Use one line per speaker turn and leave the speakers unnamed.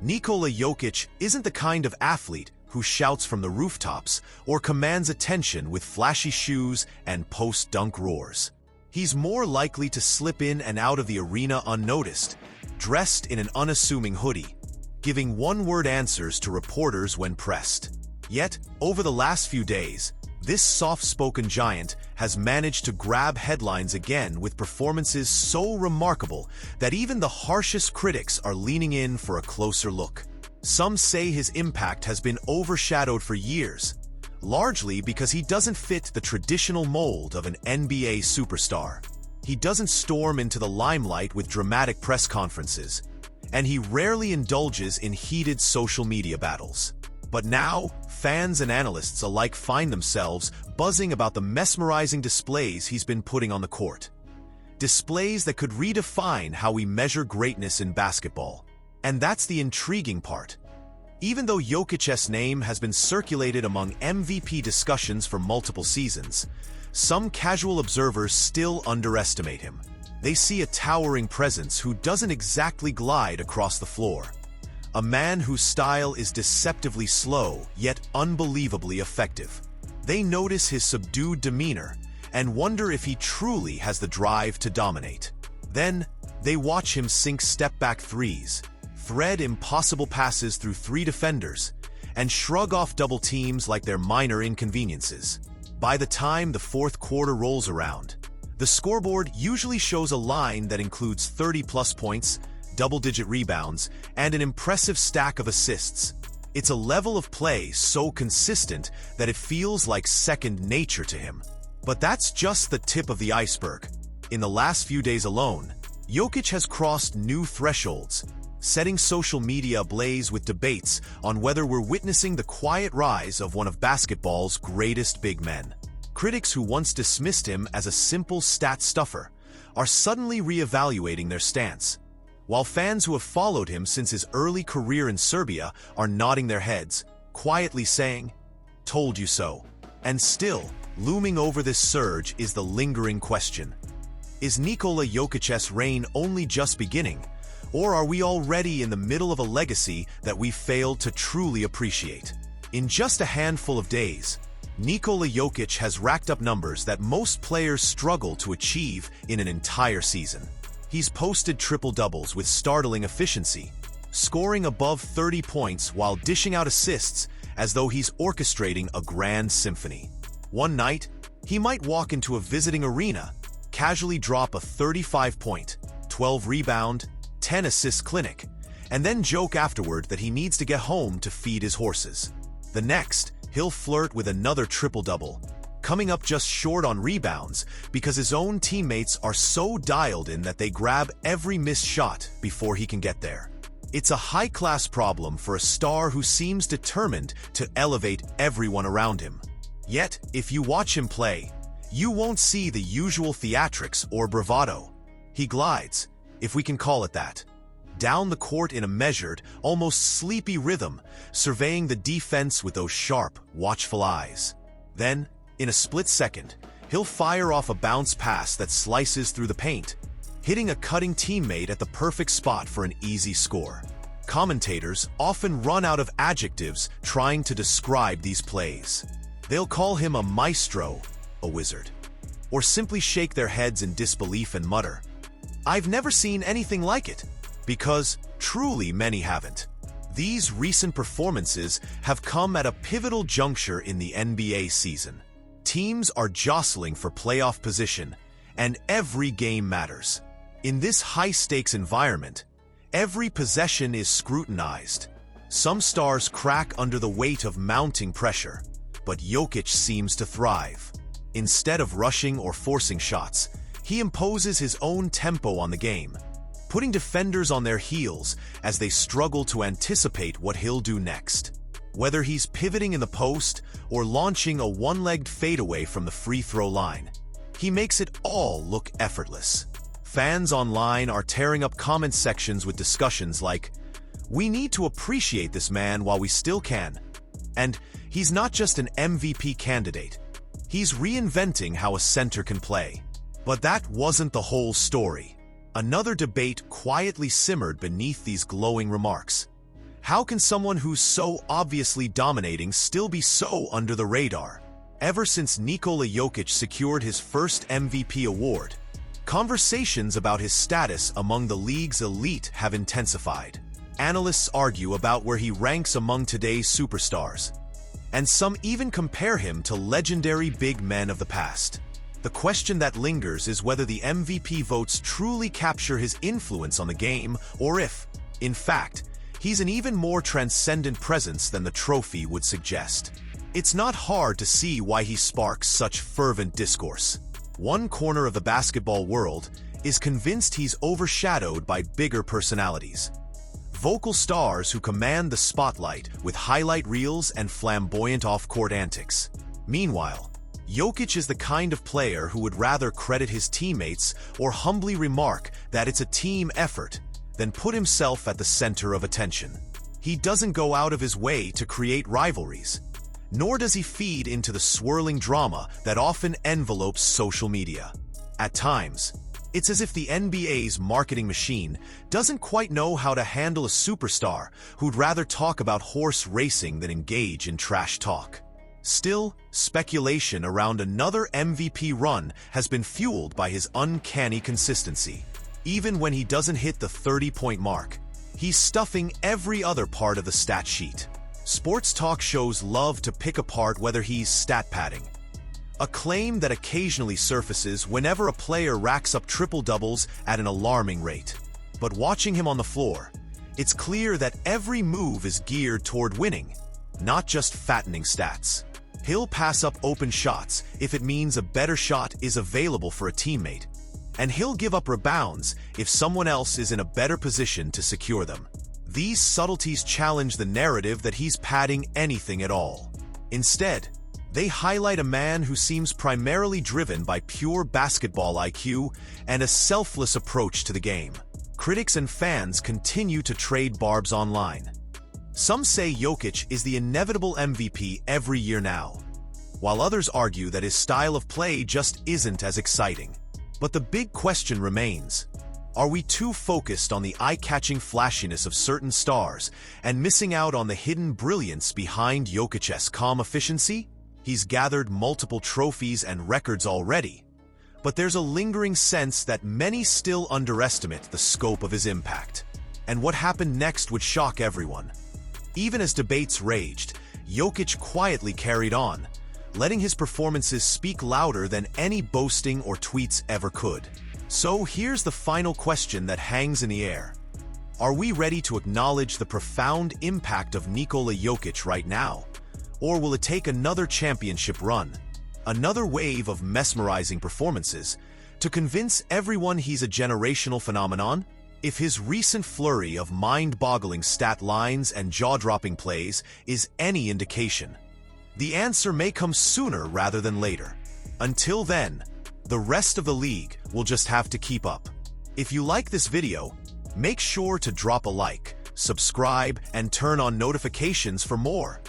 Nikola Jokić isn't the kind of athlete who shouts from the rooftops or commands attention with flashy shoes and post-dunk roars. He's more likely to slip in and out of the arena unnoticed, dressed in an unassuming hoodie, giving one-word answers to reporters when pressed. Yet, over the last few days, this soft-spoken giant has managed to grab headlines again with performances so remarkable that even the harshest critics are leaning in for a closer look. Some say his impact has been overshadowed for years, largely because he doesn't fit the traditional mold of an NBA superstar. He doesn't storm into the limelight with dramatic press conferences, and he rarely indulges in heated social media battles. But now, fans and analysts alike find themselves buzzing about the mesmerizing displays he's been putting on the court. Displays that could redefine how we measure greatness in basketball. And that's the intriguing part. Even though Jokic's name has been circulated among MVP discussions for multiple seasons, some casual observers still underestimate him. They see a towering presence who doesn't exactly glide across the floor. A man whose style is deceptively slow, yet unbelievably effective. They notice his subdued demeanor and wonder if he truly has the drive to dominate. Then, they watch him sink step-back threes, thread impossible passes through three defenders, and shrug off double teams like they're minor inconveniences. By the time the fourth quarter rolls around, the scoreboard usually shows a line that includes 30-plus points, double-digit rebounds, and an impressive stack of assists. It's a level of play so consistent that it feels like second nature to him. But that's just the tip of the iceberg. In the last few days alone, Jokić has crossed new thresholds, setting social media ablaze with debates on whether we're witnessing the quiet rise of one of basketball's greatest big men. Critics who once dismissed him as a simple stat stuffer are suddenly re-evaluating their stance, while fans who have followed him since his early career in Serbia are nodding their heads, quietly saying, "Told you so." And still, looming over this surge is the lingering question. Is Nikola Jokic's reign only just beginning, or are we already in the middle of a legacy that we've failed to truly appreciate? In just a handful of days, Nikola Jokić has racked up numbers that most players struggle to achieve in an entire season. He's posted triple-doubles with startling efficiency, scoring above 30 points while dishing out assists as though he's orchestrating a grand symphony. One night, he might walk into a visiting arena, casually drop a 35-point, 12-rebound, 10-assist clinic, and then joke afterward that he needs to get home to feed his horses. The next, he'll flirt with another triple-double, coming up just short on rebounds because his own teammates are so dialed in that they grab every missed shot before he can get there. It's a high-class problem for a star who seems determined to elevate everyone around him. Yet, if you watch him play, you won't see the usual theatrics or bravado. He glides, if we can call it that, down the court in a measured, almost sleepy rhythm, surveying the defense with those sharp, watchful eyes. Then, in a split second, he'll fire off a bounce pass that slices through the paint, hitting a cutting teammate at the perfect spot for an easy score. Commentators often run out of adjectives trying to describe these plays. They'll call him a maestro, a wizard, or simply shake their heads in disbelief and mutter, "I've never seen anything like it," because truly many haven't. These recent performances have come at a pivotal juncture in the NBA season. Teams are jostling for playoff position, and every game matters. In this high-stakes environment, every possession is scrutinized. Some stars crack under the weight of mounting pressure, but Jokić seems to thrive. Instead of rushing or forcing shots, he imposes his own tempo on the game, putting defenders on their heels as they struggle to anticipate what he'll do next. Whether he's pivoting in the post or launching a one-legged fadeaway from the free throw line, he makes it all look effortless. Fans online are tearing up comment sections with discussions like, "We need to appreciate this man while we still can," and "He's not just an MVP candidate, he's reinventing how a center can play." But that wasn't the whole story. Another debate quietly simmered beneath these glowing remarks. How can someone who's so obviously dominating still be so under the radar? Ever since Nikola Jokić secured his first MVP award, conversations about his status among the league's elite have intensified. Analysts argue about where he ranks among today's superstars, and some even compare him to legendary big men of the past. The question that lingers is whether the MVP votes truly capture his influence on the game, or if, in fact, he's an even more transcendent presence than the trophy would suggest. It's not hard to see why he sparks such fervent discourse. One corner of the basketball world is convinced he's overshadowed by bigger personalities, vocal stars who command the spotlight with highlight reels and flamboyant off-court antics. Meanwhile, Jokić is the kind of player who would rather credit his teammates or humbly remark that it's a team effort than put himself at the center of attention. He doesn't go out of his way to create rivalries, nor does he feed into the swirling drama that often envelopes social media. At times, it's as if the NBA's marketing machine doesn't quite know how to handle a superstar who'd rather talk about horse racing than engage in trash talk. Still, speculation around another MVP run has been fueled by his uncanny consistency. Even when he doesn't hit the 30-point mark, he's stuffing every other part of the stat sheet. Sports talk shows love to pick apart whether he's stat padding, a claim that occasionally surfaces whenever a player racks up triple-doubles at an alarming rate. But watching him on the floor, it's clear that every move is geared toward winning, not just fattening stats. He'll pass up open shots if it means a better shot is available for a teammate, and he'll give up rebounds if someone else is in a better position to secure them. These subtleties challenge the narrative that he's padding anything at all. Instead, they highlight a man who seems primarily driven by pure basketball IQ and a selfless approach to the game. Critics and fans continue to trade barbs online. Some say Jokić is the inevitable MVP every year now, while others argue that his style of play just isn't as exciting. But the big question remains: are we too focused on the eye-catching flashiness of certain stars and missing out on the hidden brilliance behind Jokic's calm efficiency? He's gathered multiple trophies and records already, but there's a lingering sense that many still underestimate the scope of his impact. And what happened next would shock everyone. Even as debates raged, Jokić quietly carried on, letting his performances speak louder than any boasting or tweets ever could. So here's the final question that hangs in the air. Are we ready to acknowledge the profound impact of Nikola Jokić right now? Or will it take another championship run, another wave of mesmerizing performances, to convince everyone he's a generational phenomenon? If his recent flurry of mind-boggling stat lines and jaw-dropping plays is any indication, the answer may come sooner rather than later. Until then, the rest of the league will just have to keep up. If you like this video, make sure to drop a like, subscribe, and turn on notifications for more.